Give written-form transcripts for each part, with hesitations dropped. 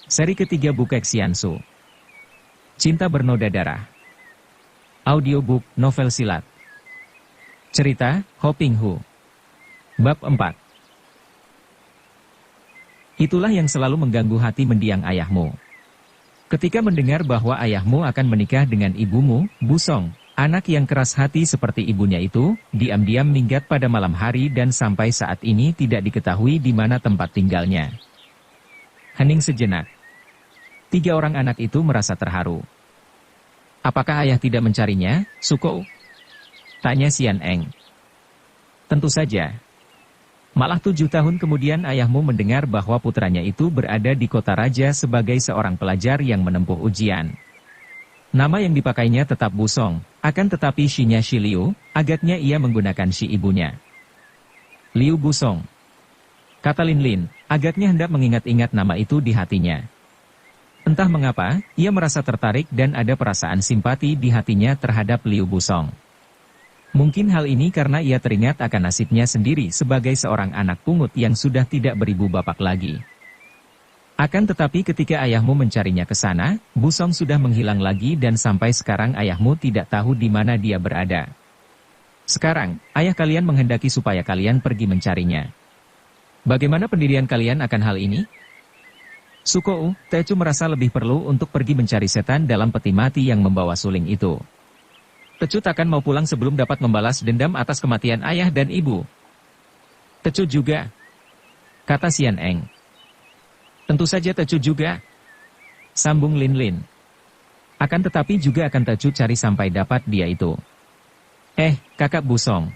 Seri ketiga Bukek Xiansu. Cinta Bernoda Darah. Audiobook, novel silat. Cerita, Ho Ping Hu. Bab 4. Itulah yang selalu mengganggu hati mendiang ayahmu. Ketika mendengar bahwa ayahmu akan menikah dengan ibumu, Bu Song, anak yang keras hati seperti ibunya itu, diam-diam minggat pada malam hari dan sampai saat ini tidak diketahui di mana tempat tinggalnya. Hening sejenak. 3 orang anak itu merasa terharu. Apakah ayah tidak mencarinya, Suko? Tanya Xian Eng. Tentu saja. Malah 7 tahun kemudian ayahmu mendengar bahwa putranya itu berada di kota raja sebagai seorang pelajar yang menempuh ujian. Nama yang dipakainya tetap Bu Song, akan tetapi Shi-nya Shi Liu, agaknya ia menggunakan Shi ibunya. Liu Bu Song. Kata Lin Lin, agaknya hendak mengingat-ingat nama itu di hatinya. Entah mengapa, ia merasa tertarik dan ada perasaan simpati di hatinya terhadap Liu Bu Song. Mungkin hal ini karena ia teringat akan nasibnya sendiri sebagai seorang anak pungut yang sudah tidak beribu bapak lagi. Akan tetapi ketika ayahmu mencarinya ke sana, Bu Song sudah menghilang lagi dan sampai sekarang ayahmu tidak tahu di mana dia berada. Sekarang, ayah kalian menghendaki supaya kalian pergi mencarinya. Bagaimana pendirian kalian akan hal ini? Suko, Tecu merasa lebih perlu untuk pergi mencari setan dalam peti mati yang membawa suling itu. Tecu takkan mau pulang sebelum dapat membalas dendam atas kematian ayah dan ibu. Tecu juga. Kata Xian Eng. Tentu saja Tecu juga. Sambung Lin Lin. Akan tetapi juga akan Tecu cari sampai dapat dia itu. Kakak Bu Song.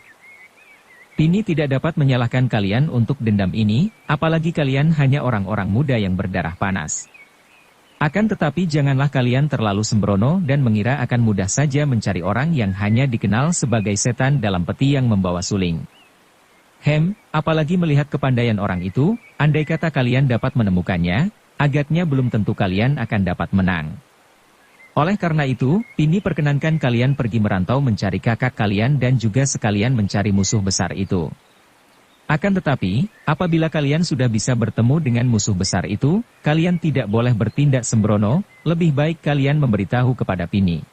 Pini tidak dapat menyalahkan kalian untuk dendam ini, apalagi kalian hanya orang-orang muda yang berdarah panas. Akan tetapi janganlah kalian terlalu sembrono dan mengira akan mudah saja mencari orang yang hanya dikenal sebagai setan dalam peti yang membawa suling. Apalagi melihat kepandaian orang itu, andai kata kalian dapat menemukannya, agaknya belum tentu kalian akan dapat menang. Oleh karena itu, Pini perkenankan kalian pergi merantau mencari kakak kalian dan juga sekalian mencari musuh besar itu. Akan tetapi, apabila kalian sudah bisa bertemu dengan musuh besar itu, kalian tidak boleh bertindak sembrono, lebih baik kalian memberitahu kepada Pini.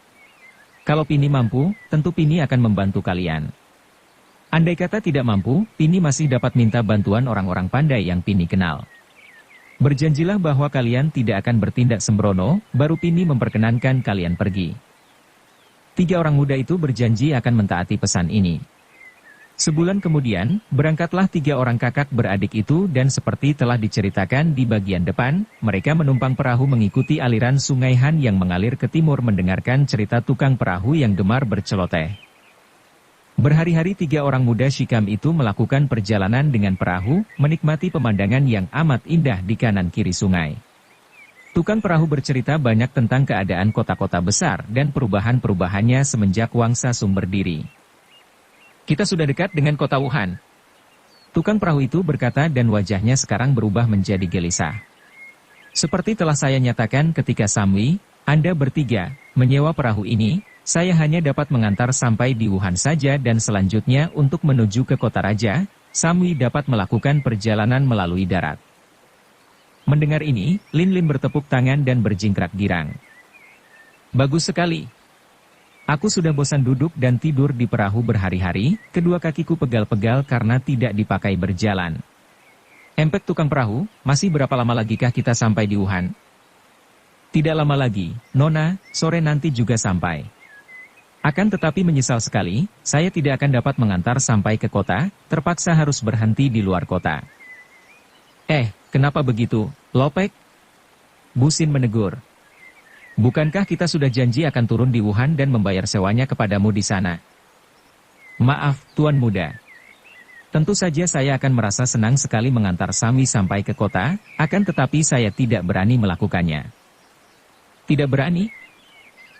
Kalau Pini mampu, tentu Pini akan membantu kalian. Andai kata tidak mampu, Pini masih dapat minta bantuan orang-orang pandai yang Pini kenal. Berjanjilah bahwa kalian tidak akan bertindak sembrono, baru Pini memperkenankan kalian pergi. 3 orang muda itu berjanji akan mentaati pesan ini. Sebulan kemudian, berangkatlah 3 orang kakak beradik itu dan seperti telah diceritakan di bagian depan, mereka menumpang perahu mengikuti aliran sungai Han yang mengalir ke timur mendengarkan cerita tukang perahu yang gemar berceloteh. Berhari-hari 3 orang muda Shikam itu melakukan perjalanan dengan perahu, menikmati pemandangan yang amat indah di kanan kiri sungai. Tukang perahu bercerita banyak tentang keadaan kota-kota besar dan perubahan-perubahannya semenjak Wangsa Sung berdiri. Kita sudah dekat dengan kota Wuhan. Tukang perahu itu berkata dan wajahnya sekarang berubah menjadi gelisah. Seperti telah saya nyatakan ketika Samwi, Anda bertiga, menyewa perahu ini, saya hanya dapat mengantar sampai di Wuhan saja dan selanjutnya untuk menuju ke kota raja, Samwi dapat melakukan perjalanan melalui darat. Mendengar ini, Lin Lin bertepuk tangan dan berjingkrak girang. Bagus sekali. Aku sudah bosan duduk dan tidur di perahu berhari-hari, kedua kakiku pegal-pegal karena tidak dipakai berjalan. Empek tukang perahu, masih berapa lama lagikah kita sampai di Wuhan? Tidak lama lagi, Nona, sore nanti juga sampai. Akan tetapi menyesal sekali, saya tidak akan dapat mengantar sampai ke kota, terpaksa harus berhenti di luar kota. Kenapa begitu, Lopek? Bu Xin menegur. Bukankah kita sudah janji akan turun di Wuhan dan membayar sewanya kepadamu di sana? Maaf, Tuan Muda. Tentu saja saya akan merasa senang sekali mengantar Sami sampai ke kota, akan tetapi saya tidak berani melakukannya. Tidak berani?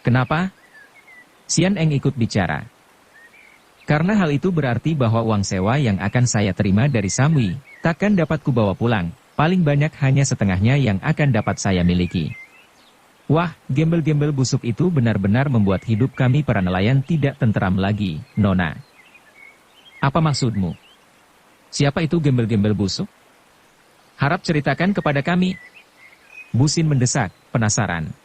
Kenapa? Xian Eng ikut bicara. Karena hal itu berarti bahwa uang sewa yang akan saya terima dari Samwi, takkan dapat kubawa pulang, paling banyak hanya setengahnya yang akan dapat saya miliki. Wah, gembel-gembel busuk itu benar-benar membuat hidup kami para nelayan tidak tenteram lagi, Nona. Apa maksudmu? Siapa itu gembel-gembel busuk? Harap ceritakan kepada kami. Busin mendesak, penasaran.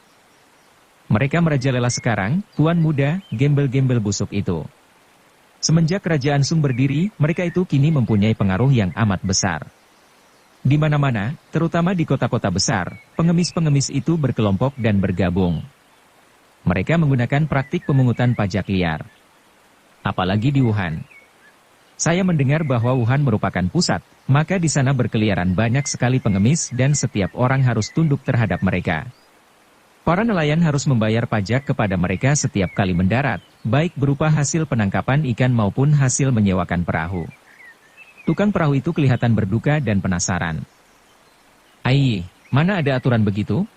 Mereka merajalela sekarang, tuan muda, gembel-gembel busuk itu. Semenjak kerajaan Sung berdiri, mereka itu kini mempunyai pengaruh yang amat besar. Di mana-mana, terutama di kota-kota besar, pengemis-pengemis itu berkelompok dan bergabung. Mereka menggunakan praktik pemungutan pajak liar. Apalagi di Wuhan. Saya mendengar bahwa Wuhan merupakan pusat, maka di sana berkeliaran banyak sekali pengemis dan setiap orang harus tunduk terhadap mereka. Para nelayan harus membayar pajak kepada mereka setiap kali mendarat, baik berupa hasil penangkapan ikan maupun hasil menyewakan perahu. Tukang perahu itu kelihatan berduka dan penasaran. "Ai, mana ada aturan begitu?"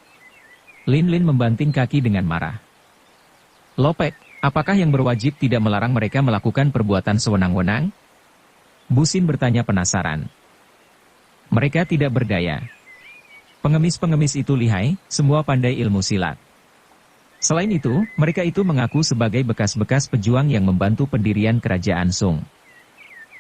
Lin Lin membanting kaki dengan marah. "Lopek, apakah yang berwajib tidak melarang mereka melakukan perbuatan sewenang-wenang?" Busin bertanya penasaran. "Mereka tidak berdaya. Pengemis-pengemis itu lihai, semua pandai ilmu silat. Selain itu, mereka itu mengaku sebagai bekas-bekas pejuang yang membantu pendirian kerajaan Sung.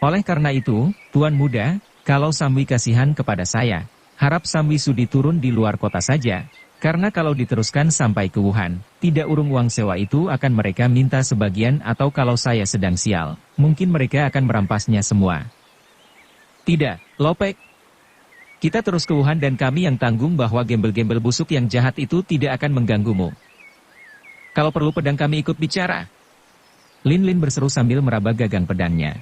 Oleh karena itu, Tuan Muda, kalau Samwi kasihan kepada saya, harap Samwi sudi turun di luar kota saja, karena kalau diteruskan sampai ke Wuhan, tidak urung uang sewa itu akan mereka minta sebagian atau kalau saya sedang sial, mungkin mereka akan merampasnya semua." "Tidak, Lopek. Kita terus ke Wuhan dan kami yang tanggung bahwa gembel-gembel busuk yang jahat itu tidak akan mengganggumu. Kalau perlu pedang kami ikut bicara." Lin Lin berseru sambil meraba gagang pedangnya.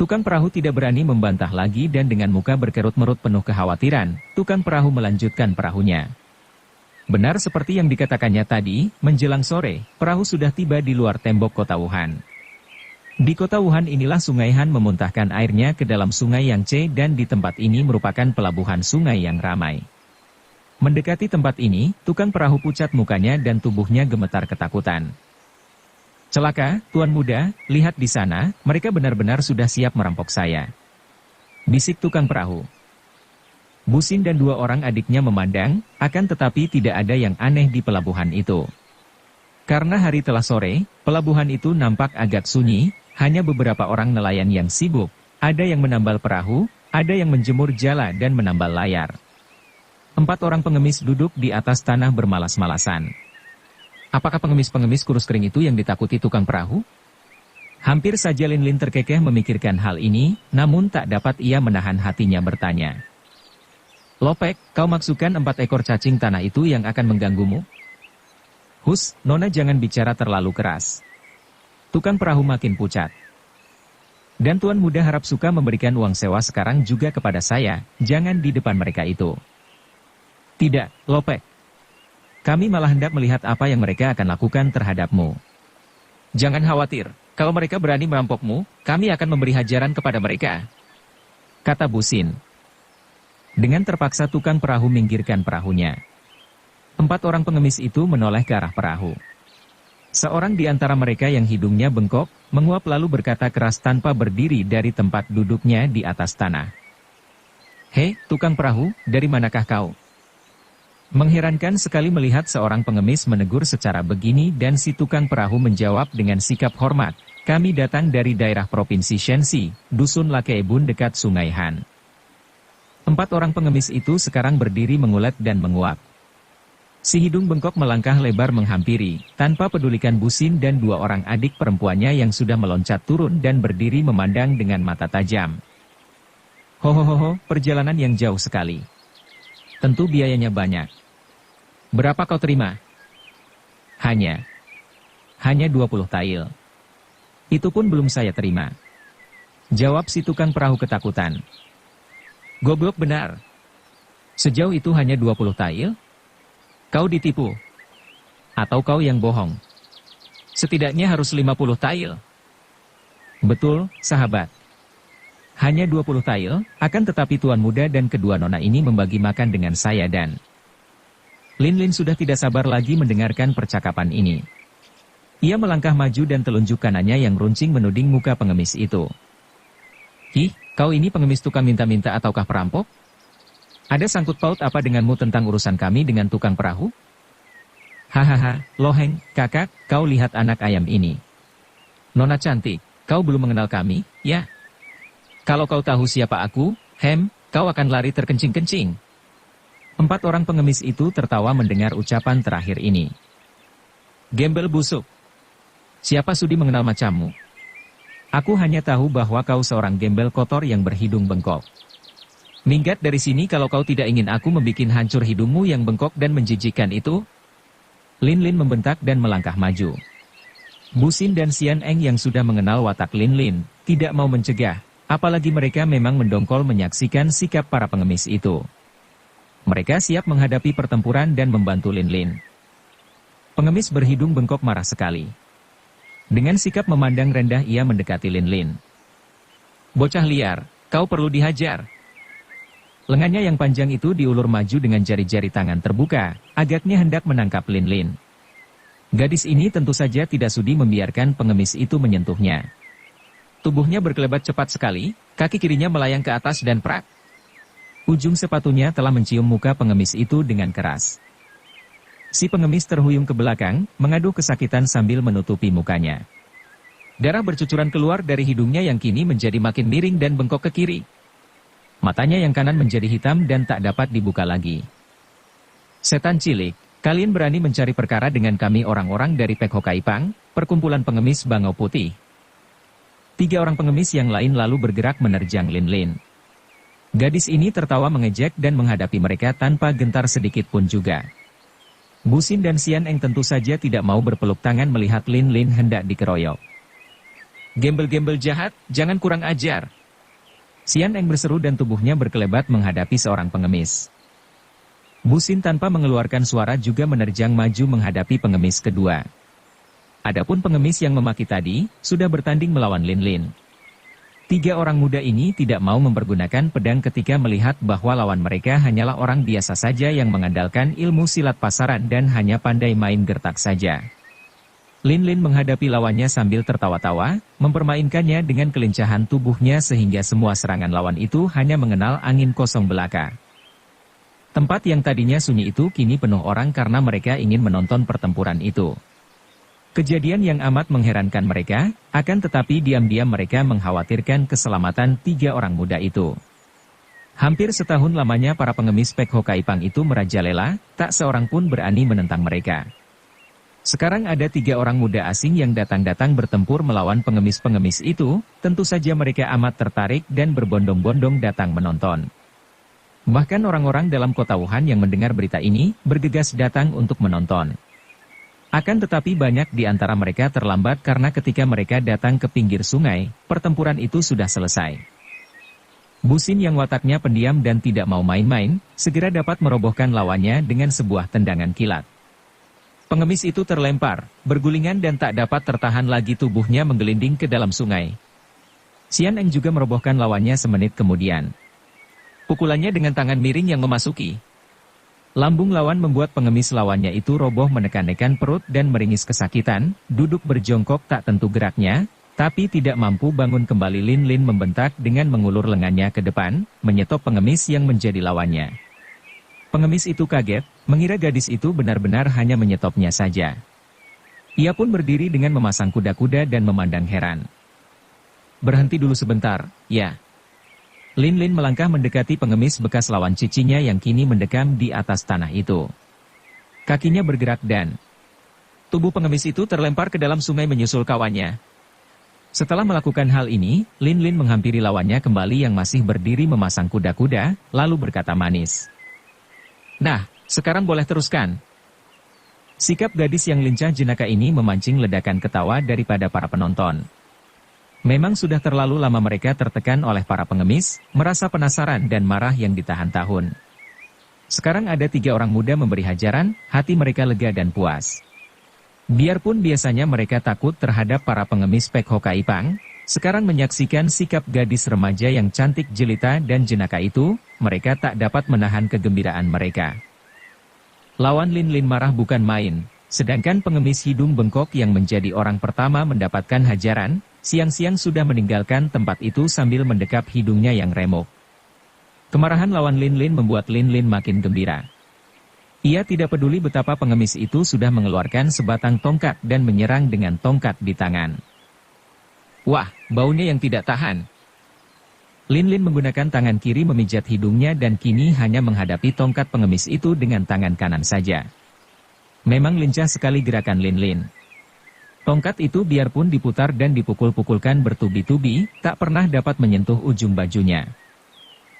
Tukang perahu tidak berani membantah lagi dan dengan muka berkerut-merut penuh kekhawatiran, tukang perahu melanjutkan perahunya. Benar seperti yang dikatakannya tadi, menjelang sore, perahu sudah tiba di luar tembok kota Wuhan. Di kota Wuhan inilah Sungai Han memuntahkan airnya ke dalam Sungai Yangtze dan di tempat ini merupakan pelabuhan sungai yang ramai. Mendekati tempat ini, tukang perahu pucat mukanya dan tubuhnya gemetar ketakutan. "Celaka, Tuan Muda, lihat di sana, mereka benar-benar sudah siap merampok saya," bisik tukang perahu. Busin dan dua orang adiknya memandang, akan tetapi tidak ada yang aneh di pelabuhan itu. Karena hari telah sore, pelabuhan itu nampak agak sunyi, hanya beberapa orang nelayan yang sibuk, ada yang menambal perahu, ada yang menjemur jala dan menambal layar. 4 orang pengemis duduk di atas tanah bermalas-malasan. Apakah pengemis-pengemis kurus kering itu yang ditakuti tukang perahu? Hampir saja Lin Lin terkekeh memikirkan hal ini, namun tak dapat ia menahan hatinya bertanya. "Lopek, kau maksudkan 4 ekor cacing tanah itu yang akan mengganggumu?" "Hus, Nona jangan bicara terlalu keras." Tukang perahu makin pucat. "Dan Tuan Muda harap suka memberikan uang sewa sekarang juga kepada saya, jangan di depan mereka itu." "Tidak, Lopek. Kami malah hendak melihat apa yang mereka akan lakukan terhadapmu." "Jangan khawatir, kalau mereka berani merampokmu, kami akan memberi hajaran kepada mereka," kata Busin. Dengan terpaksa tukang perahu minggirkan perahunya. 4 orang pengemis itu menoleh ke arah perahu. Seorang di antara mereka yang hidungnya bengkok, menguap lalu berkata keras tanpa berdiri dari tempat duduknya di atas tanah. "Hei, tukang perahu, dari manakah kau?" Mengherankan sekali melihat seorang pengemis menegur secara begini dan si tukang perahu menjawab dengan sikap hormat, "Kami datang dari daerah Provinsi Shenxi, Dusun Lakeibun dekat Sungai Han." 4 orang pengemis itu sekarang berdiri mengulet dan menguap. Si hidung bengkok melangkah lebar menghampiri, tanpa pedulikan Busin dan 2 orang adik perempuannya yang sudah meloncat turun dan berdiri memandang dengan mata tajam. "Hohohoho, perjalanan yang jauh sekali. Tentu biayanya banyak. Berapa kau terima?" Hanya 20 tael. "Itu pun belum saya terima," jawab si tukang perahu ketakutan. "Goblok benar. Sejauh itu hanya 20 tael? Kau ditipu. Atau kau yang bohong? Setidaknya harus 50 tael." "Betul, sahabat. Hanya 20 tael, akan tetapi Tuan Muda dan kedua nona ini membagi makan dengan saya dan..." Lin Lin sudah tidak sabar lagi mendengarkan percakapan ini. Ia melangkah maju dan telunjuk kanannya yang runcing menuding muka pengemis itu. "Ih, kau ini pengemis tukang minta-minta ataukah perampok? Ada sangkut paut apa denganmu tentang urusan kami dengan tukang perahu?" "Hahaha, Loheng, kakak, kau lihat anak ayam ini. Nona cantik, kau belum mengenal kami, ya? Kalau kau tahu siapa aku, kau akan lari terkencing-kencing." 4 Empat orang pengemis itu tertawa mendengar ucapan terakhir ini. Gembel busuk. Siapa sudi mengenal macammu? Aku hanya tahu bahwa kau seorang gembel kotor yang berhidung bengkok. Minggat dari sini kalau kau tidak ingin aku membikin hancur hidungmu yang bengkok dan menjijikkan itu. Lin Lin membentak dan melangkah maju. Busin dan Xian Eng yang sudah mengenal watak Lin Lin, tidak mau mencegah, apalagi mereka memang mendongkol menyaksikan sikap para pengemis itu. Mereka siap menghadapi pertempuran dan membantu Lin Lin. Pengemis berhidung bengkok marah sekali. Dengan sikap memandang rendah ia mendekati Lin Lin. Bocah liar, kau perlu dihajar. Lengannya yang panjang itu diulur maju dengan jari-jari tangan terbuka, agaknya hendak menangkap Lin Lin. Gadis ini tentu saja tidak sudi membiarkan pengemis itu menyentuhnya. Tubuhnya berkelebat cepat sekali, kaki kirinya melayang ke atas dan prak. Ujung sepatunya telah mencium muka pengemis itu dengan keras. Si pengemis terhuyung ke belakang, mengaduh kesakitan sambil menutupi mukanya. Darah bercucuran keluar dari hidungnya yang kini menjadi makin miring dan bengkok ke kiri. Matanya yang kanan menjadi hitam dan tak dapat dibuka lagi. Setan cilik, kalian berani mencari perkara dengan kami orang-orang dari Pek Hokaipang, perkumpulan pengemis Bangau Putih. 3 orang pengemis yang lain lalu bergerak menerjang Lin Lin. Gadis ini tertawa mengejek dan menghadapi mereka tanpa gentar sedikit pun juga. Busin dan Xian Eng tentu saja tidak mau berpeluk tangan melihat Lin Lin hendak dikeroyok. Gembel-gembel jahat, jangan kurang ajar. Xian Eng berseru dan tubuhnya berkelebat menghadapi seorang pengemis. Busin tanpa mengeluarkan suara juga menerjang maju menghadapi pengemis kedua. Adapun pengemis yang memaki tadi, sudah bertanding melawan Lin Lin. 3 orang muda ini tidak mau mempergunakan pedang ketika melihat bahwa lawan mereka hanyalah orang biasa saja yang mengandalkan ilmu silat pasaran dan hanya pandai main gertak saja. Lin Lin menghadapi lawannya sambil tertawa-tawa, mempermainkannya dengan kelincahan tubuhnya sehingga semua serangan lawan itu hanya mengenal angin kosong belaka. Tempat yang tadinya sunyi itu kini penuh orang karena mereka ingin menonton pertempuran itu. Kejadian yang amat mengherankan mereka, akan tetapi diam-diam mereka mengkhawatirkan keselamatan 3 orang muda itu. Hampir setahun lamanya para pengemis Pek Hokaipang itu merajalela, tak seorang pun berani menentang mereka. Sekarang ada 3 orang muda asing yang datang-datang bertempur melawan pengemis-pengemis itu, tentu saja mereka amat tertarik dan berbondong-bondong datang menonton. Bahkan orang-orang dalam kota Wuhan yang mendengar berita ini, bergegas datang untuk menonton. Akan tetapi banyak di antara mereka terlambat karena ketika mereka datang ke pinggir sungai, pertempuran itu sudah selesai. Busin yang wataknya pendiam dan tidak mau main-main, segera dapat merobohkan lawannya dengan sebuah tendangan kilat. Pengemis itu terlempar, bergulingan dan tak dapat tertahan lagi tubuhnya menggelinding ke dalam sungai. Xian Eng juga merobohkan lawannya semenit kemudian. Pukulannya dengan tangan miring yang memasuki lambung lawan membuat pengemis lawannya itu roboh menekan-nekan perut dan meringis kesakitan, duduk berjongkok tak tentu geraknya, tapi tidak mampu bangun kembali. Lin Lin membentak dengan mengulur lengannya ke depan, menyetop pengemis yang menjadi lawannya. Pengemis itu kaget, mengira gadis itu benar-benar hanya menyetopnya saja. Ia pun berdiri dengan memasang kuda-kuda dan memandang heran. Berhenti dulu sebentar, ya. Lin Lin melangkah mendekati pengemis bekas lawan cicinya yang kini mendekam di atas tanah itu. Kakinya bergerak dan tubuh pengemis itu terlempar ke dalam sungai menyusul kawannya. Setelah melakukan hal ini, Lin Lin menghampiri lawannya kembali yang masih berdiri memasang kuda-kuda, lalu berkata manis. Nah, sekarang boleh teruskan. Sikap gadis yang lincah jenaka ini memancing ledakan ketawa daripada para penonton. Memang sudah terlalu lama mereka tertekan oleh para pengemis, merasa penasaran dan marah yang ditahan tahun. Sekarang ada 3 orang muda memberi hajaran, hati mereka lega dan puas. Biarpun biasanya mereka takut terhadap para pengemis Pek Hokaipang, sekarang menyaksikan sikap gadis remaja yang cantik jelita dan jenaka itu, mereka tak dapat menahan kegembiraan mereka. Lawan Lin Lin marah bukan main, sedangkan pengemis hidung bengkok yang menjadi orang pertama mendapatkan hajaran, siang-siang sudah meninggalkan tempat itu sambil mendekap hidungnya yang remuk. Kemarahan lawan Lin Lin membuat Lin Lin makin gembira. Ia tidak peduli betapa pengemis itu sudah mengeluarkan sebatang tongkat dan menyerang dengan tongkat di tangan. Wah, baunya yang tidak tahan. Lin Lin menggunakan tangan kiri memijat hidungnya dan kini hanya menghadapi tongkat pengemis itu dengan tangan kanan saja. Memang lincah sekali gerakan Lin Lin. Tongkat itu biarpun diputar dan dipukul-pukulkan bertubi-tubi, tak pernah dapat menyentuh ujung bajunya.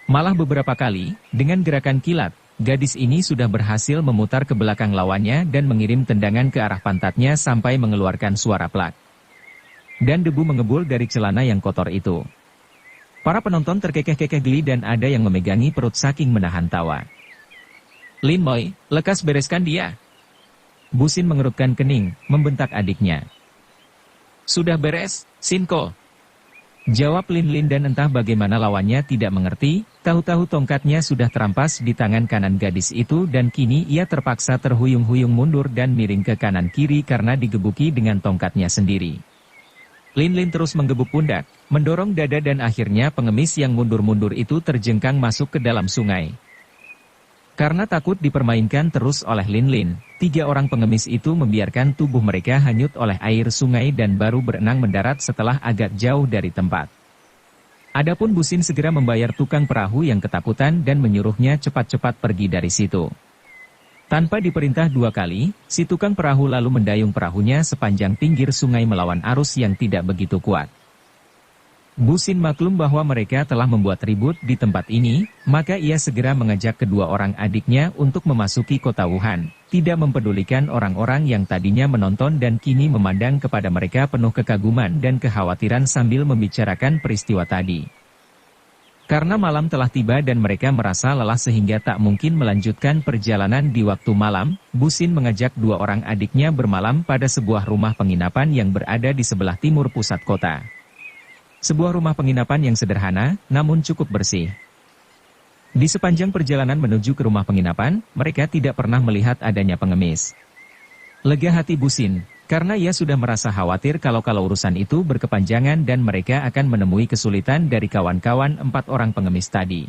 Malah beberapa kali, dengan gerakan kilat, gadis ini sudah berhasil memutar ke belakang lawannya dan mengirim tendangan ke arah pantatnya sampai mengeluarkan suara plak. Dan debu mengebul dari celana yang kotor itu. Para penonton terkekeh-kekeh geli dan ada yang memegangi perut saking menahan tawa. "Lin Moi, lekas bereskan dia." Bu Xin mengerutkan kening, membentak adiknya. "Sudah beres, Sinko," jawab Lin Lin dan entah bagaimana lawannya tidak mengerti, tahu-tahu tongkatnya sudah terampas di tangan kanan gadis itu dan kini ia terpaksa terhuyung-huyung mundur dan miring ke kanan kiri karena digebuki dengan tongkatnya sendiri. Lin Lin terus menggebuk pundak, mendorong dada dan akhirnya pengemis yang mundur-mundur itu terjengkang masuk ke dalam sungai. Karena takut dipermainkan terus oleh Lin Lin, 3 orang pengemis itu membiarkan tubuh mereka hanyut oleh air sungai dan baru berenang mendarat setelah agak jauh dari tempat. Adapun Bu Xin segera membayar tukang perahu yang ketakutan dan menyuruhnya cepat-cepat pergi dari situ. Tanpa diperintah 2 kali, si tukang perahu lalu mendayung perahunya sepanjang pinggir sungai melawan arus yang tidak begitu kuat. Bu Xin maklum bahwa mereka telah membuat ribut di tempat ini, maka ia segera mengajak kedua orang adiknya untuk memasuki kota Wuhan, tidak mempedulikan orang-orang yang tadinya menonton dan kini memandang kepada mereka penuh kekaguman dan kekhawatiran sambil membicarakan peristiwa tadi. Karena malam telah tiba dan mereka merasa lelah sehingga tak mungkin melanjutkan perjalanan di waktu malam, Bu Xin mengajak 2 orang adiknya bermalam pada sebuah rumah penginapan yang berada di sebelah timur pusat kota. Sebuah rumah penginapan yang sederhana, namun cukup bersih. Di sepanjang perjalanan menuju ke rumah penginapan, mereka tidak pernah melihat adanya pengemis. Lega hati Bu Xin, karena ia sudah merasa khawatir kalau urusan itu berkepanjangan dan mereka akan menemui kesulitan dari kawan-kawan 4 orang pengemis tadi.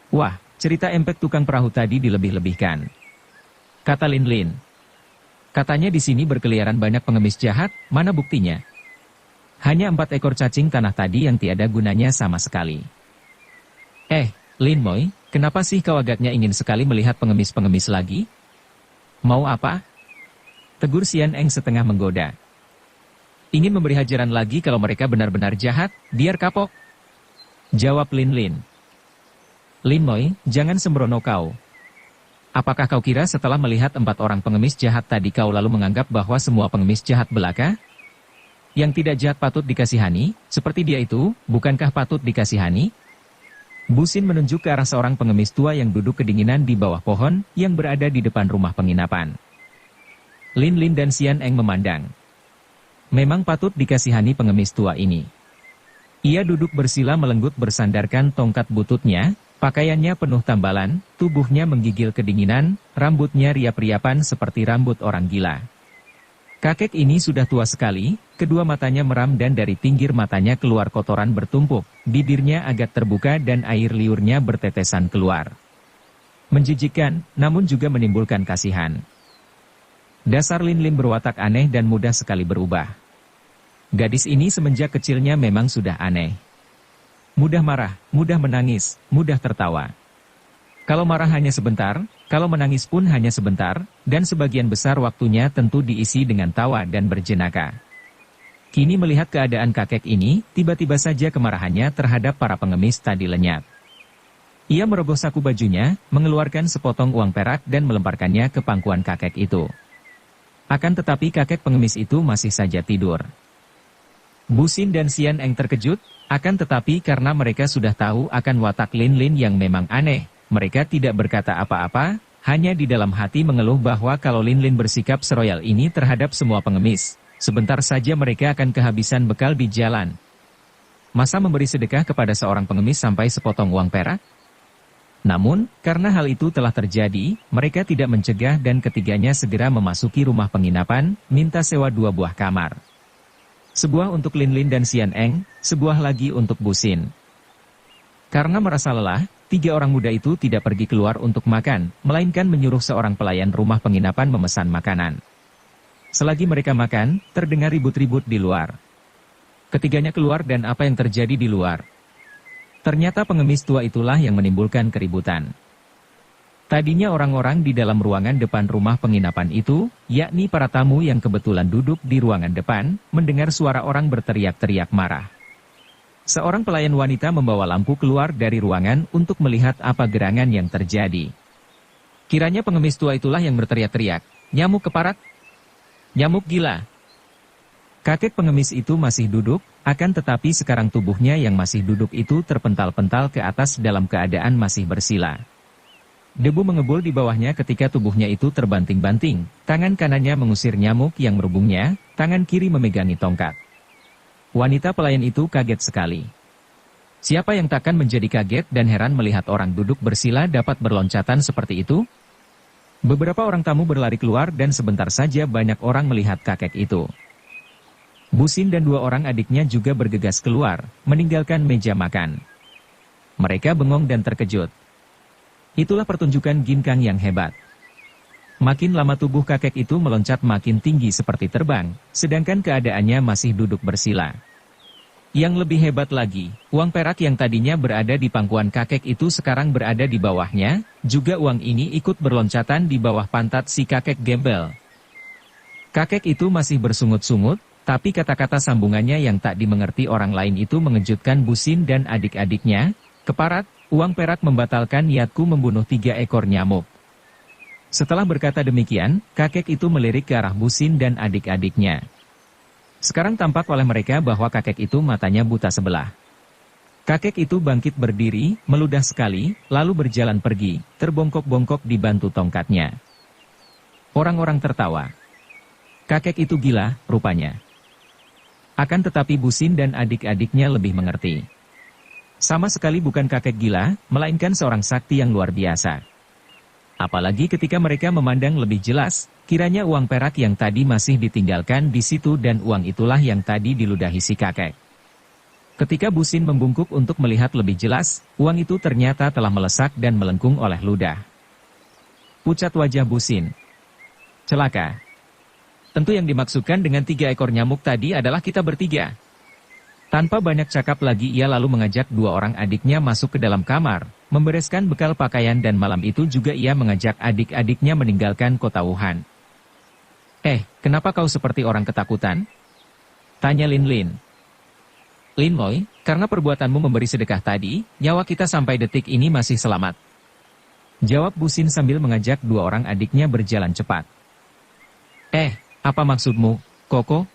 "Wah, cerita empek tukang perahu tadi dilebih-lebihkan," kata Lin Lin. "Katanya di sini berkeliaran banyak pengemis jahat, mana buktinya? Hanya 4 ekor cacing tanah tadi yang tiada gunanya sama sekali." Lin Moi, kenapa sih kau agaknya ingin sekali melihat pengemis-pengemis lagi? Mau apa?" tegur Xian Eng setengah menggoda. "Ingin memberi hajaran lagi kalau mereka benar-benar jahat, biar kapok," jawab Lin Lin. "Lin Moi, jangan sembrono kau. Apakah kau kira setelah melihat 4 orang pengemis jahat tadi kau lalu menganggap bahwa semua pengemis jahat belaka? Yang tidak jahat patut dikasihani, seperti dia itu, bukankah patut dikasihani?" Bu Xin menunjuk ke arah seorang pengemis tua yang duduk kedinginan di bawah pohon yang berada di depan rumah penginapan. Lin Lin dan Xian Eng memandang. Memang patut dikasihani pengemis tua ini. Ia duduk bersila melenggut bersandarkan tongkat bututnya, pakaiannya penuh tambalan, tubuhnya menggigil kedinginan, rambutnya riap-riapan seperti rambut orang gila. Kakek ini sudah tua sekali, kedua matanya meram dan dari pinggir matanya keluar kotoran bertumpuk, bibirnya agak terbuka dan air liurnya bertetesan keluar. Menjijikkan, namun juga menimbulkan kasihan. Dasar Lin Lin berwatak aneh dan mudah sekali berubah. Gadis ini semenjak kecilnya memang sudah aneh. Mudah marah, mudah menangis, mudah tertawa. Kalau marah hanya sebentar, kalau menangis pun hanya sebentar, dan sebagian besar waktunya tentu diisi dengan tawa dan berjenaka. Kini melihat keadaan kakek ini, tiba-tiba saja kemarahannya terhadap para pengemis tadi lenyap. Ia merogoh saku bajunya, mengeluarkan sepotong uang perak dan melemparkannya ke pangkuan kakek itu. Akan tetapi kakek pengemis itu masih saja tidur. Bu Xin dan Xian Eng terkejut, akan tetapi karena mereka sudah tahu akan watak Lin Lin yang memang aneh, mereka tidak berkata apa-apa, hanya di dalam hati mengeluh bahwa kalau Lin Lin bersikap seroyal ini terhadap semua pengemis, sebentar saja mereka akan kehabisan bekal di jalan. Masa memberi sedekah kepada seorang pengemis sampai sepotong uang perak? Namun, karena hal itu telah terjadi, mereka tidak mencegah dan ketiganya segera memasuki rumah penginapan, minta sewa 2 buah kamar. Sebuah untuk Lin Lin dan Xian Eng, sebuah lagi untuk Bu Xin. Karena merasa lelah, 3 orang muda itu tidak pergi keluar untuk makan, melainkan menyuruh seorang pelayan rumah penginapan memesan makanan. Selagi mereka makan, terdengar ribut-ribut di luar. Ketiganya keluar dan apa yang terjadi di luar? Ternyata pengemis tua itulah yang menimbulkan keributan. Tadinya orang-orang di dalam ruangan depan rumah penginapan itu, yakni para tamu yang kebetulan duduk di ruangan depan, mendengar suara orang berteriak-teriak marah. Seorang pelayan wanita membawa lampu keluar dari ruangan untuk melihat apa gerangan yang terjadi. Kiranya pengemis tua itulah yang berteriak-teriak, "Nyamuk keparat! Nyamuk gila!" Kakek pengemis itu masih duduk, akan tetapi sekarang tubuhnya yang masih duduk itu terpental-pental ke atas dalam keadaan masih bersila. Debu mengebul di bawahnya ketika tubuhnya itu terbanting-banting, tangan kanannya mengusir nyamuk yang merubungnya, tangan kiri memegangi tongkat. Wanita pelayan itu kaget sekali. Siapa yang takkan menjadi kaget dan heran melihat orang duduk bersila dapat berloncatan seperti itu? Beberapa orang tamu berlari keluar dan sebentar saja banyak orang melihat kakek itu. Busin dan dua orang adiknya juga bergegas keluar, meninggalkan meja makan. Mereka bengong dan terkejut. Itulah pertunjukan ginkang yang hebat. Makin lama tubuh kakek itu meloncat makin tinggi seperti terbang, sedangkan keadaannya masih duduk bersila. Yang lebih hebat lagi, uang perak yang tadinya berada di pangkuan kakek itu sekarang berada di bawahnya, juga uang ini ikut berloncatan di bawah pantat si kakek gembel. Kakek itu masih bersungut-sungut, tapi kata-kata sambungannya yang tak dimengerti orang lain itu mengejutkan Busin dan adik-adiknya. "Keparat, uang perak membatalkan niatku membunuh 3 ekor nyamuk." Setelah berkata demikian, kakek itu melirik ke arah Busin dan adik-adiknya. Sekarang tampak oleh mereka bahwa kakek itu matanya buta sebelah. Kakek itu bangkit berdiri, meludah sekali, lalu berjalan pergi, terbongkok-bongkok dibantu tongkatnya. Orang-orang tertawa. Kakek itu gila, rupanya. Akan tetapi Busin dan adik-adiknya lebih mengerti. Sama sekali bukan kakek gila, melainkan seorang sakti yang luar biasa. Apalagi ketika mereka memandang lebih jelas, kiranya uang perak yang tadi masih ditinggalkan di situ dan uang itulah yang tadi diludahi si kakek. Ketika Busin membungkuk untuk melihat lebih jelas, uang itu ternyata telah melesak dan melengkung oleh ludah. Pucat wajah Busin. Celaka. Tentu yang dimaksudkan dengan 3 ekor nyamuk tadi adalah kita bertiga. Tanpa banyak cakap lagi ia lalu mengajak 2 orang adiknya masuk ke dalam kamar, membereskan bekal pakaian dan malam itu juga ia mengajak adik-adiknya meninggalkan kota Wuhan. Kenapa kau seperti orang ketakutan?" tanya Lin Lin. "Lin Moy, karena perbuatanmu memberi sedekah tadi, nyawa kita sampai detik ini masih selamat," jawab Busin sambil mengajak 2 orang adiknya berjalan cepat. Apa maksudmu, Koko?"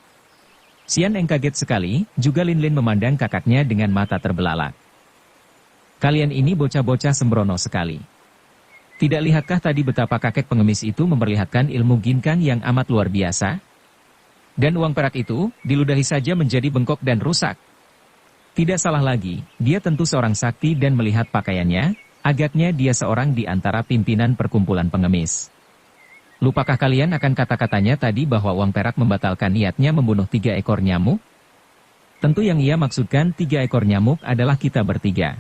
Sian Eng kaget sekali, juga Lin Lin memandang kakaknya dengan mata terbelalak. "Kalian ini bocah-bocah sembrono sekali. Tidak lihatkah tadi betapa kakek pengemis itu memperlihatkan ilmu ginkang yang amat luar biasa? Dan uang perak itu, diludahi saja menjadi bengkok dan rusak. Tidak salah lagi, dia tentu seorang sakti dan melihat pakaiannya, agaknya dia seorang di antara pimpinan perkumpulan pengemis. Lupakah kalian akan kata-katanya tadi bahwa uang perak membatalkan niatnya membunuh 3 ekor nyamuk? Tentu yang ia maksudkan 3 ekor nyamuk adalah kita bertiga.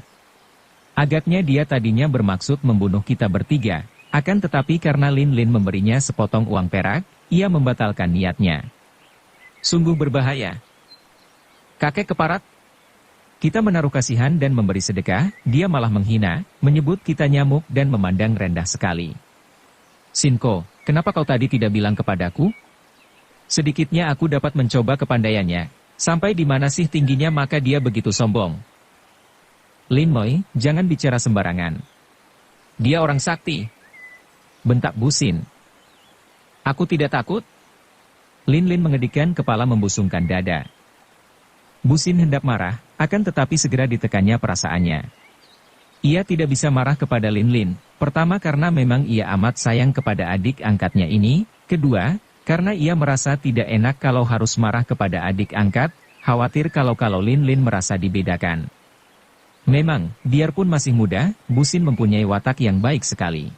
Agaknya dia tadinya bermaksud membunuh kita bertiga, akan tetapi karena Lin Lin memberinya sepotong uang perak, ia membatalkan niatnya. Sungguh berbahaya. Kakek keparat. Kita menaruh kasihan dan memberi sedekah, dia malah menghina, menyebut kita nyamuk dan memandang rendah sekali. Sinko, kenapa kau tadi tidak bilang kepadaku? Sedikitnya aku dapat mencoba kepandaiannya. Sampai di mana sih tingginya maka dia begitu sombong. Lin Moy, jangan bicara sembarangan. Dia orang sakti. Bentak Busin. Aku tidak takut. Lin Lin mengedikkan kepala membusungkan dada. Busin hendak marah, akan tetapi segera ditekannya perasaannya. Ia tidak bisa marah kepada Lin Lin. Pertama karena memang ia amat sayang kepada adik angkatnya ini, kedua, karena ia merasa tidak enak kalau harus marah kepada adik angkat, khawatir kalau Lin Lin merasa dibedakan. Memang, biarpun masih muda, Busin mempunyai watak yang baik sekali.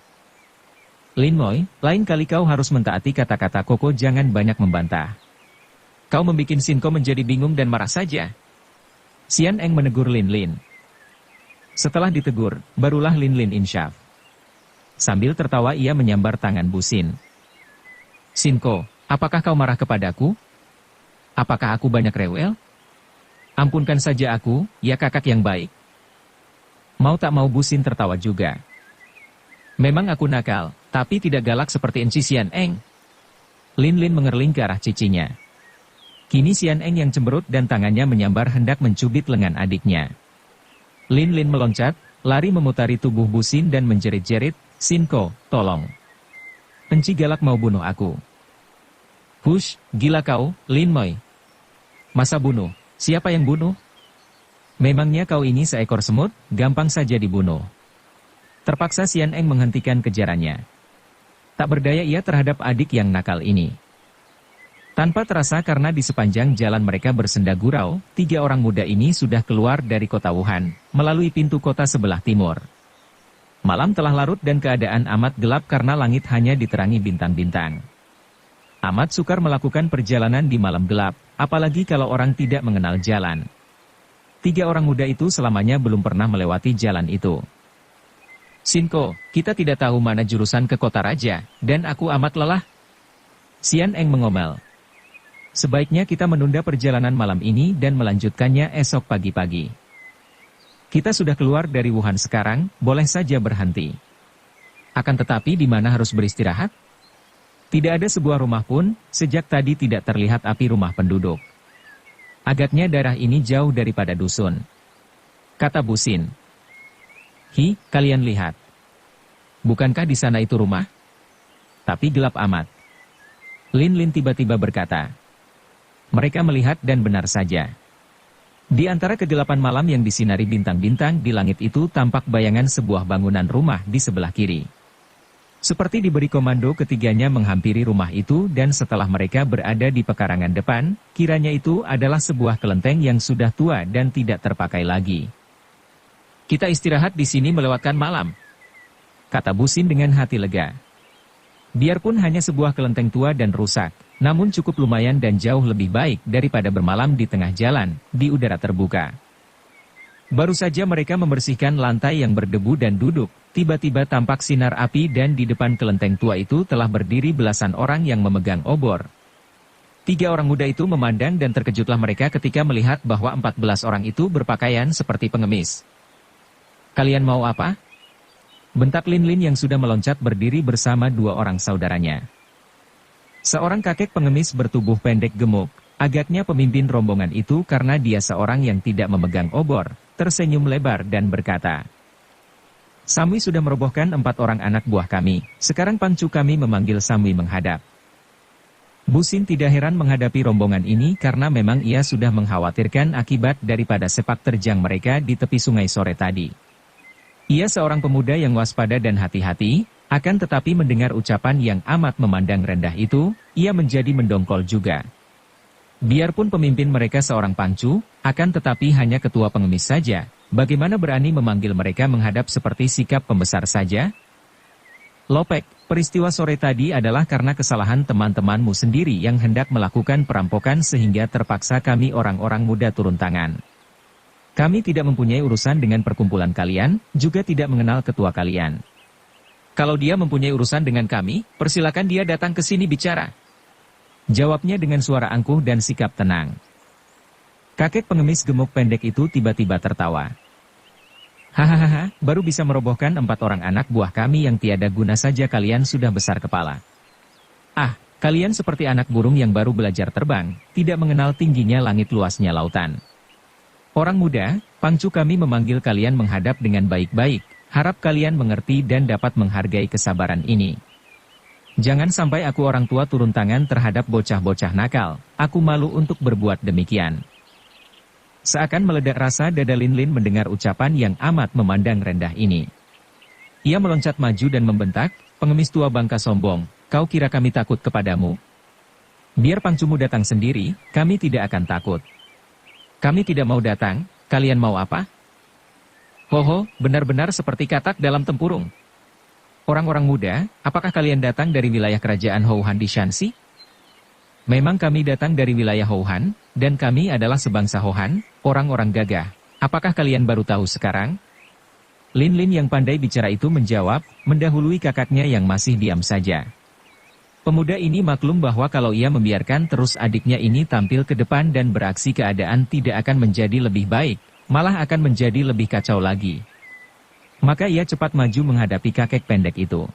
Lin Moy, lain kali kau harus mentaati kata-kata Koko, jangan banyak membantah. Kau membikin Sinko menjadi bingung dan marah saja. Sian Eng menegur Lin Lin. Setelah ditegur, barulah Lin Lin insyaf. Sambil tertawa ia menyambar tangan Busin. Sinko, apakah kau marah kepadaku? Apakah aku banyak rewel? Ampunkan saja aku, ya kakak yang baik. Mau tak mau Bu Xin tertawa juga. Memang aku nakal, tapi tidak galak seperti Enci Xian Eng. Lin Lin mengerling ke arah cicinya. Kini Xian Eng yang cemberut dan tangannya menyambar hendak mencubit lengan adiknya. Lin Lin meloncat, lari memutari tubuh Bu Xin dan menjerit-jerit, "Sinko, tolong. Enci galak mau bunuh aku." "Hush, gila kau, Lin Moi. Masa bunuh? Siapa yang bunuh? Memangnya kau ini seekor semut, gampang saja dibunuh." Terpaksa Xian Eng menghentikan kejarannya. Tak berdaya ia terhadap adik yang nakal ini. Tanpa terasa karena di sepanjang jalan mereka bersenda gurau, 3 orang muda ini sudah keluar dari kota Wuhan, melalui pintu kota sebelah timur. Malam telah larut dan keadaan amat gelap karena langit hanya diterangi bintang-bintang. Amat sukar melakukan perjalanan di malam gelap, apalagi kalau orang tidak mengenal jalan. 3 orang muda itu selamanya belum pernah melewati jalan itu. "Sinko, kita tidak tahu mana jurusan ke kota raja, dan aku amat lelah." Xian Eng mengomel. "Sebaiknya kita menunda perjalanan malam ini dan melanjutkannya esok pagi-pagi. Kita sudah keluar dari Wuhan sekarang, boleh saja berhenti. Akan tetapi di mana harus beristirahat? Tidak ada sebuah rumah pun, sejak tadi tidak terlihat api rumah penduduk. Agaknya daerah ini jauh daripada dusun," kata Bu Xin. "Hi, kalian lihat. Bukankah di sana itu rumah? Tapi gelap amat." Lin Lin tiba-tiba berkata. Mereka melihat dan benar saja. Di antara kegelapan malam yang disinari bintang-bintang di langit itu tampak bayangan sebuah bangunan rumah di sebelah kiri. Seperti diberi komando ketiganya menghampiri rumah itu dan setelah mereka berada di pekarangan depan, kiranya itu adalah sebuah kelenteng yang sudah tua dan tidak terpakai lagi. "Kita istirahat di sini melewatkan malam," kata Bu Xin dengan hati lega. Biarpun hanya sebuah kelenteng tua dan rusak, namun cukup lumayan dan jauh lebih baik daripada bermalam di tengah jalan, di udara terbuka. Baru saja mereka membersihkan lantai yang berdebu dan duduk, tiba-tiba tampak sinar api dan di depan kelenteng tua itu telah berdiri belasan orang yang memegang obor. 3 orang muda itu memandang dan terkejutlah mereka ketika melihat bahwa 14 orang itu berpakaian seperti pengemis. "Kalian mau apa?" bentak Lin Lin yang sudah meloncat berdiri bersama 2 orang saudaranya. Seorang kakek pengemis bertubuh pendek gemuk, agaknya pemimpin rombongan itu karena dia seorang yang tidak memegang obor, tersenyum lebar dan berkata, "Samui sudah merobohkan 4 orang anak buah kami, sekarang Pangcu kami memanggil Samui menghadap." Bu Xin tidak heran menghadapi rombongan ini karena memang ia sudah mengkhawatirkan akibat daripada sepak terjang mereka di tepi sungai sore tadi. Ia seorang pemuda yang waspada dan hati-hati, akan tetapi mendengar ucapan yang amat memandang rendah itu, ia menjadi mendongkol juga. Biarpun pemimpin mereka seorang Pangcu, akan tetapi hanya ketua pengemis saja, bagaimana berani memanggil mereka menghadap seperti sikap pembesar saja? "Lopek, peristiwa sore tadi adalah karena kesalahan teman-temanmu sendiri yang hendak melakukan perampokan sehingga terpaksa kami orang-orang muda turun tangan. Kami tidak mempunyai urusan dengan perkumpulan kalian, juga tidak mengenal ketua kalian. Kalau dia mempunyai urusan dengan kami, persilakan dia datang ke sini bicara," jawabnya dengan suara angkuh dan sikap tenang. Kakek pengemis gemuk pendek itu tiba-tiba tertawa. "Hahaha, baru bisa merobohkan 4 orang anak buah kami yang tiada guna saja kalian sudah besar kepala. Ah, kalian seperti anak burung yang baru belajar terbang, tidak mengenal tingginya langit luasnya lautan. Orang muda, Pangcu kami memanggil kalian menghadap dengan baik-baik, harap kalian mengerti dan dapat menghargai kesabaran ini. Jangan sampai aku orang tua turun tangan terhadap bocah-bocah nakal, aku malu untuk berbuat demikian." Seakan meledak rasa dada Lin Lin mendengar ucapan yang amat memandang rendah ini. Ia meloncat maju dan membentak, "Pengemis tua bangka sombong, kau kira kami takut kepadamu? Biar Pangcumu datang sendiri, kami tidak akan takut. Kami tidak mau datang, kalian mau apa?" "Hoho, benar-benar seperti katak dalam tempurung. Orang-orang muda, apakah kalian datang dari wilayah kerajaan Houhan di Shanxi?" "Memang kami datang dari wilayah Houhan, dan kami adalah sebangsa Houhan, orang-orang gagah. Apakah kalian baru tahu sekarang?" Lin Lin yang pandai bicara itu menjawab, mendahului kakaknya yang masih diam saja. Pemuda ini maklum bahwa kalau ia membiarkan terus adiknya ini tampil ke depan dan beraksi keadaan tidak akan menjadi lebih baik, malah akan menjadi lebih kacau lagi. Maka ia cepat maju menghadapi kakek pendek itu.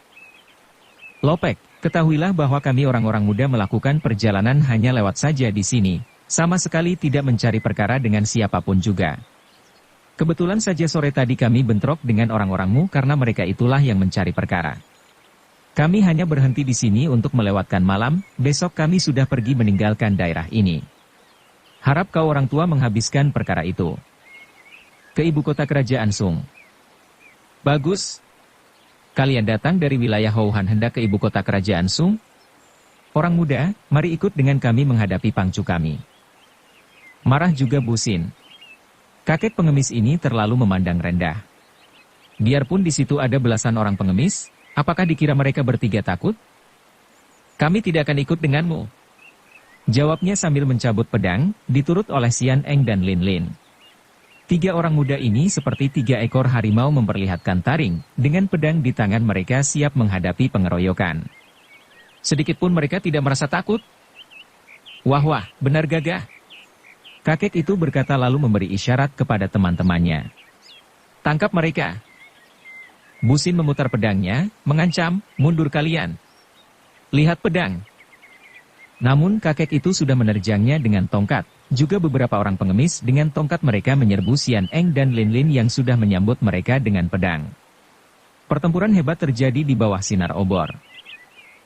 "Lopek, ketahuilah bahwa kami orang-orang muda melakukan perjalanan hanya lewat saja di sini, sama sekali tidak mencari perkara dengan siapapun juga. Kebetulan saja sore tadi kami bentrok dengan orang-orangmu karena mereka itulah yang mencari perkara. Kami hanya berhenti di sini untuk melewatkan malam, besok kami sudah pergi meninggalkan daerah ini. Harap kau orang tua menghabiskan perkara itu. Ke ibu kota kerajaan Sung." "Bagus. Kalian datang dari wilayah Houhan hendak ke ibu kota kerajaan Sung? Orang muda, mari ikut dengan kami menghadapi pangcu kami." Marah juga Busin. Kakek pengemis ini terlalu memandang rendah. Biarpun di situ ada belasan orang pengemis, apakah dikira mereka bertiga takut? "Kami tidak akan ikut denganmu," jawabnya sambil mencabut pedang, diturut oleh Xian Eng dan Lin Lin. Tiga orang muda ini seperti tiga ekor harimau memperlihatkan taring, dengan pedang di tangan mereka siap menghadapi pengeroyokan. Sedikit pun mereka tidak merasa takut. "Wah, benar gagah," kakek itu berkata lalu memberi isyarat kepada teman-temannya. "Tangkap mereka." Busin memutar pedangnya, mengancam, "Mundur kalian. Lihat pedang." Namun kakek itu sudah menerjangnya dengan tongkat. Juga beberapa orang pengemis dengan tongkat mereka menyerbu Xian Eng dan Lin Lin yang sudah menyambut mereka dengan pedang. Pertempuran hebat terjadi di bawah sinar obor.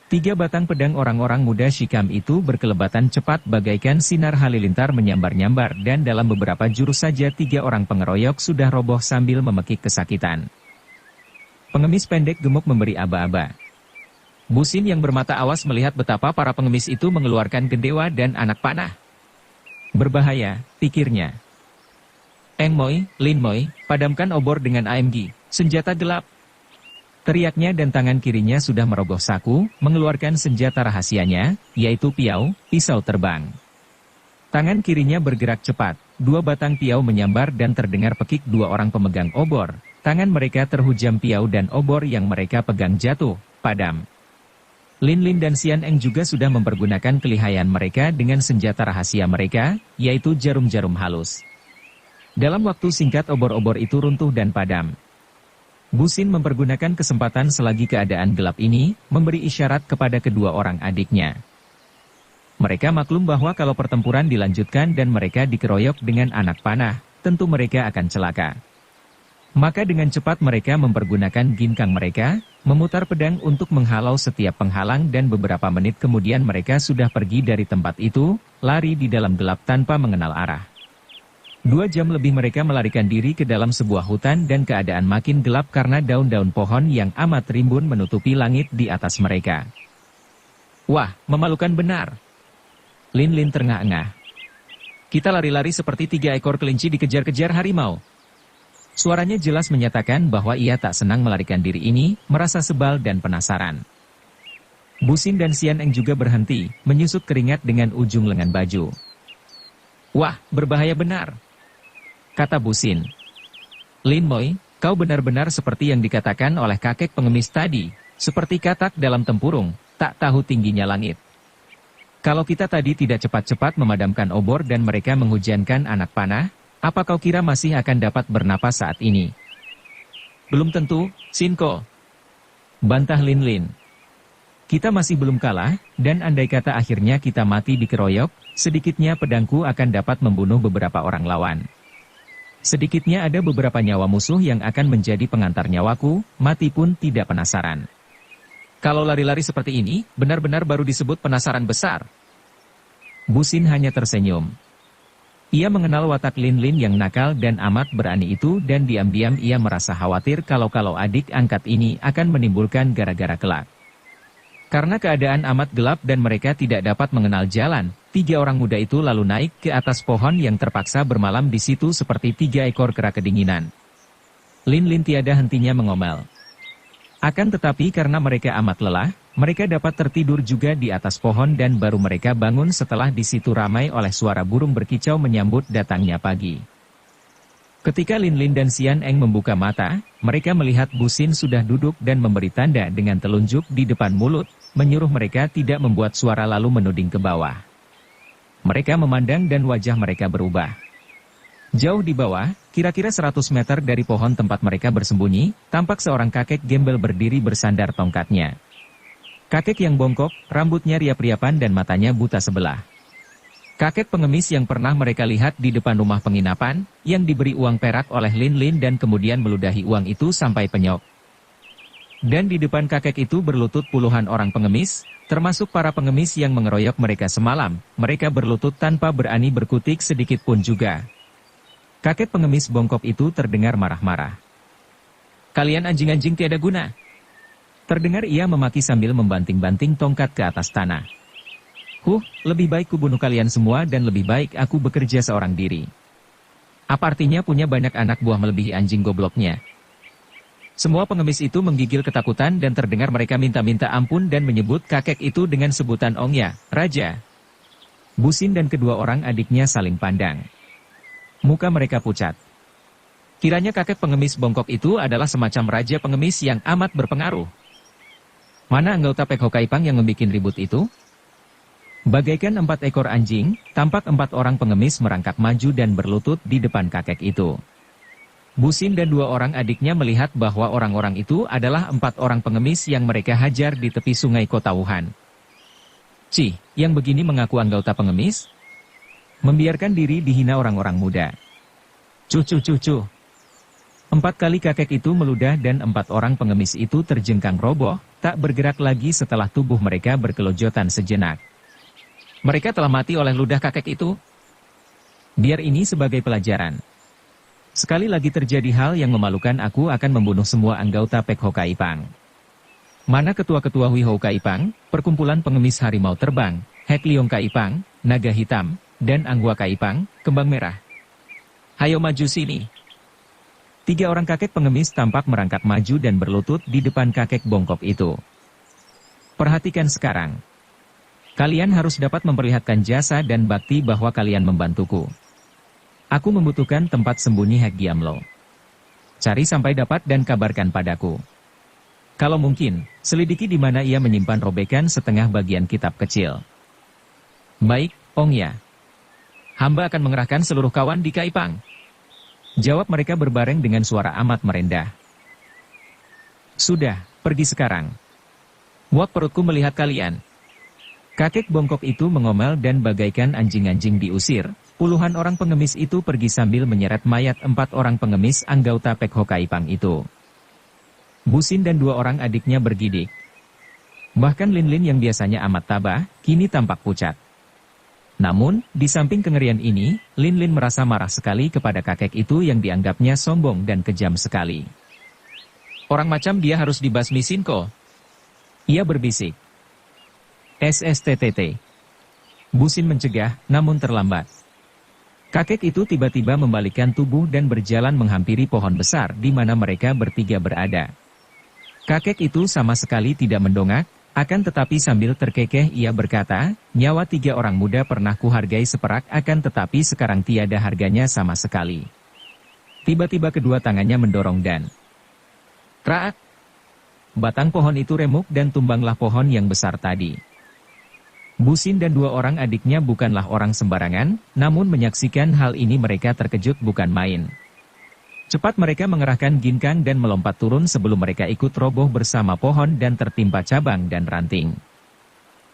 Tiga batang pedang orang-orang muda Shikam itu berkelebatan cepat bagaikan sinar halilintar menyambar-nyambar dan dalam beberapa jurus saja tiga orang pengeroyok sudah roboh sambil memekik kesakitan. Pengemis pendek gemuk memberi aba-aba. Busin yang bermata awas melihat betapa para pengemis itu mengeluarkan gendewa dan anak panah. Berbahaya, pikirnya. "Eng Moi, Lin Moi, padamkan obor dengan AMG, senjata gelap." Teriaknya dan tangan kirinya sudah merogoh saku, mengeluarkan senjata rahasianya, yaitu piau, pisau terbang. Tangan kirinya bergerak cepat, dua batang piau menyambar dan terdengar pekik dua orang pemegang obor. Tangan mereka terhujam piau dan obor yang mereka pegang jatuh, padam. Lin Lin dan Xian Eng juga sudah mempergunakan kelihayan mereka dengan senjata rahasia mereka, yaitu jarum-jarum halus. Dalam waktu singkat obor-obor itu runtuh dan padam. Busin mempergunakan kesempatan selagi keadaan gelap ini, memberi isyarat kepada kedua orang adiknya. Mereka maklum bahwa kalau pertempuran dilanjutkan dan mereka dikeroyok dengan anak panah, tentu mereka akan celaka. Maka dengan cepat mereka mempergunakan ginkang mereka, memutar pedang untuk menghalau setiap penghalang dan beberapa menit kemudian mereka sudah pergi dari tempat itu, lari di dalam gelap tanpa mengenal arah. 2 jam lebih mereka melarikan diri ke dalam sebuah hutan dan keadaan makin gelap karena daun-daun pohon yang amat rimbun menutupi langit di atas mereka. "Wah, memalukan benar." Lin Lin terengah-engah. "Kita lari-lari seperti 3 ekor kelinci dikejar-kejar harimau." Suaranya jelas menyatakan bahwa ia tak senang melarikan diri ini, merasa sebal dan penasaran. Busin dan Xian Eng juga berhenti, menyusut keringat dengan ujung lengan baju. "Wah, berbahaya benar," kata Busin. "Lin Moi, kau benar-benar seperti yang dikatakan oleh kakek pengemis tadi, seperti katak dalam tempurung, tak tahu tingginya langit. Kalau kita tadi tidak cepat-cepat memadamkan obor dan mereka menghujankan anak panah, apa kau kira masih akan dapat bernapas saat ini?" "Belum tentu, Sinko," bantah Lin Lin. "Kita masih belum kalah, dan andai kata akhirnya kita mati dikeroyok, sedikitnya pedangku akan dapat membunuh beberapa orang lawan. Sedikitnya ada beberapa nyawa musuh yang akan menjadi pengantar nyawaku, mati pun tidak penasaran. Kalau lari-lari seperti ini, benar-benar baru disebut penasaran besar." Busin hanya tersenyum. Ia mengenal watak Lin Lin yang nakal dan amat berani itu dan diam-diam ia merasa khawatir kalau adik angkat ini akan menimbulkan gara-gara kelak. Karena keadaan amat gelap dan mereka tidak dapat mengenal jalan, 3 orang muda itu lalu naik ke atas pohon yang terpaksa bermalam di situ seperti 3 ekor kera kedinginan. Lin Lin tiada hentinya mengomel. Akan tetapi karena mereka amat lelah, mereka dapat tertidur juga di atas pohon dan baru mereka bangun setelah di situ ramai oleh suara burung berkicau menyambut datangnya pagi. Ketika Lin Lin dan Xian Eng membuka mata, mereka melihat Busin sudah duduk dan memberi tanda dengan telunjuk di depan mulut, menyuruh mereka tidak membuat suara lalu menuding ke bawah. Mereka memandang dan wajah mereka berubah. Jauh di bawah, kira-kira 100 meter dari pohon tempat mereka bersembunyi, tampak seorang kakek gembel berdiri bersandar tongkatnya. Kakek yang bongkok, rambutnya riap-riapan dan matanya buta sebelah. Kakek pengemis yang pernah mereka lihat di depan rumah penginapan, yang diberi uang perak oleh Lin Lin dan kemudian meludahi uang itu sampai penyok. Dan di depan kakek itu berlutut puluhan orang pengemis, termasuk para pengemis yang mengeroyok mereka semalam. Mereka berlutut tanpa berani berkutik sedikit pun juga. Kakek pengemis bongkok itu terdengar marah-marah. "Kalian anjing-anjing tiada guna!" Terdengar ia memaki sambil membanting-banting tongkat ke atas tanah. Lebih baik kubunuh kalian semua dan lebih baik aku bekerja seorang diri. Apa artinya punya banyak anak buah melebihi anjing gobloknya? Semua pengemis itu menggigil ketakutan dan terdengar mereka minta-minta ampun dan menyebut kakek itu dengan sebutan Ongya, Raja. Busin dan kedua orang adiknya saling pandang. Muka mereka pucat. Kiranya kakek pengemis bongkok itu adalah semacam raja pengemis yang amat berpengaruh. Mana anggota Pek Hokaipang yang membuat ribut itu? Bagaikan 4 ekor anjing, tampak 4 orang pengemis merangkak maju dan berlutut di depan kakek itu. Busin dan 2 orang adiknya melihat bahwa orang-orang itu adalah 4 orang pengemis yang mereka hajar di tepi sungai Kota Wuhan. Cih, yang begini mengaku anggota pengemis? Membiarkan diri dihina orang-orang muda. Cuh. 4 kali kakek itu meludah dan 4 orang pengemis itu terjengkang roboh, tak bergerak lagi setelah tubuh mereka berkelojotan sejenak. Mereka telah mati oleh ludah kakek itu. Biar ini sebagai pelajaran. Sekali lagi terjadi hal yang memalukan, aku akan membunuh semua anggota Pek Hokaipang. Mana ketua-ketua Hui Hokaipang, perkumpulan pengemis harimau terbang, Hek Liong Kaipang, naga hitam, dan Anggua Kaipang, kembang merah. Hayo maju sini. 3 orang kakek pengemis tampak merangkak maju dan berlutut di depan kakek bongkok itu. Perhatikan sekarang. Kalian harus dapat memperlihatkan jasa dan bakti bahwa kalian membantuku. Aku membutuhkan tempat sembunyi Hek Giamlo. Cari sampai dapat dan kabarkan padaku. Kalau mungkin, selidiki di mana ia menyimpan robekan setengah bagian kitab kecil. Baik, Ongya. Hamba akan mengerahkan seluruh kawan di Kaipang. Jawab mereka berbareng dengan suara amat merendah. Sudah, pergi sekarang. Muak perutku melihat kalian. Kakek bongkok itu mengomel dan bagaikan anjing-anjing diusir. Puluhan orang pengemis itu pergi sambil menyeret mayat 4 orang pengemis anggota Pek Hokaipang itu. Busin dan 2 orang adiknya bergidik. Bahkan Lin Lin yang biasanya amat tabah, kini tampak pucat. Namun, di samping kengerian ini, Lin Lin merasa marah sekali kepada kakek itu yang dianggapnya sombong dan kejam sekali. Orang macam dia harus dibasmisin kok. Ia berbisik. SSTTT. Busin mencegah, namun terlambat. Kakek itu tiba-tiba membalikkan tubuh dan berjalan menghampiri pohon besar di mana mereka bertiga berada. Kakek itu sama sekali tidak mendongak, akan tetapi sambil terkekeh ia berkata, nyawa 3 orang muda pernah kuhargai seperak akan tetapi sekarang tiada harganya sama sekali. Tiba-tiba kedua tangannya mendorong dan kraak. Batang pohon itu remuk dan tumbanglah pohon yang besar tadi. Busin dan 2 orang adiknya bukanlah orang sembarangan, namun menyaksikan hal ini mereka terkejut bukan main. Cepat mereka mengerahkan ginkang dan melompat turun sebelum mereka ikut roboh bersama pohon dan tertimpa cabang dan ranting.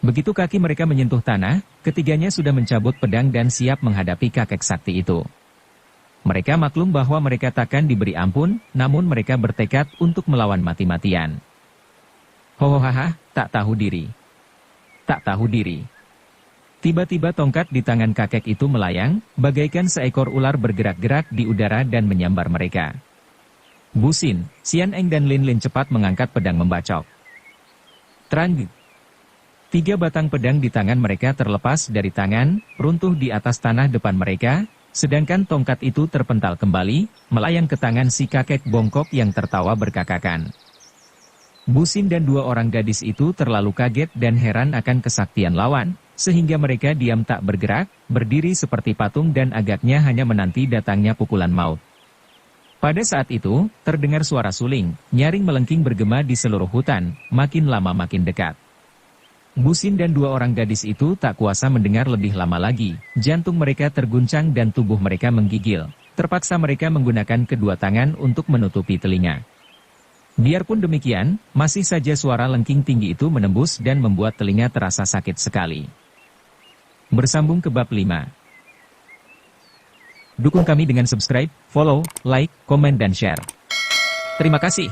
Begitu kaki mereka menyentuh tanah, ketiganya sudah mencabut pedang dan siap menghadapi kakek sakti itu. Mereka maklum bahwa mereka takkan diberi ampun, namun mereka bertekad untuk melawan mati-matian. Hohohaha, tak tahu diri. Tak tahu diri. Tiba-tiba tongkat di tangan kakek itu melayang, bagaikan seekor ular bergerak-gerak di udara dan menyambar mereka. Busin, Xian Eng dan Lin Lin cepat mengangkat pedang membacok. Trang! 3 batang pedang di tangan mereka terlepas dari tangan, runtuh di atas tanah depan mereka, sedangkan tongkat itu terpental kembali, melayang ke tangan si kakek bongkok yang tertawa berkakakan. Busin dan 2 orang gadis itu terlalu kaget dan heran akan kesaktian lawan, sehingga mereka diam tak bergerak, berdiri seperti patung dan agaknya hanya menanti datangnya pukulan maut. Pada saat itu, terdengar suara suling, nyaring melengking bergema di seluruh hutan, makin lama makin dekat. Busin dan 2 orang gadis itu tak kuasa mendengar lebih lama lagi, jantung mereka terguncang dan tubuh mereka menggigil. Terpaksa mereka menggunakan kedua tangan untuk menutupi telinga. Biarpun demikian, masih saja suara lengking tinggi itu menembus dan membuat telinga terasa sakit sekali. Bersambung ke bab 5. Dukung kami dengan subscribe, follow, like, komen dan share. Terima kasih.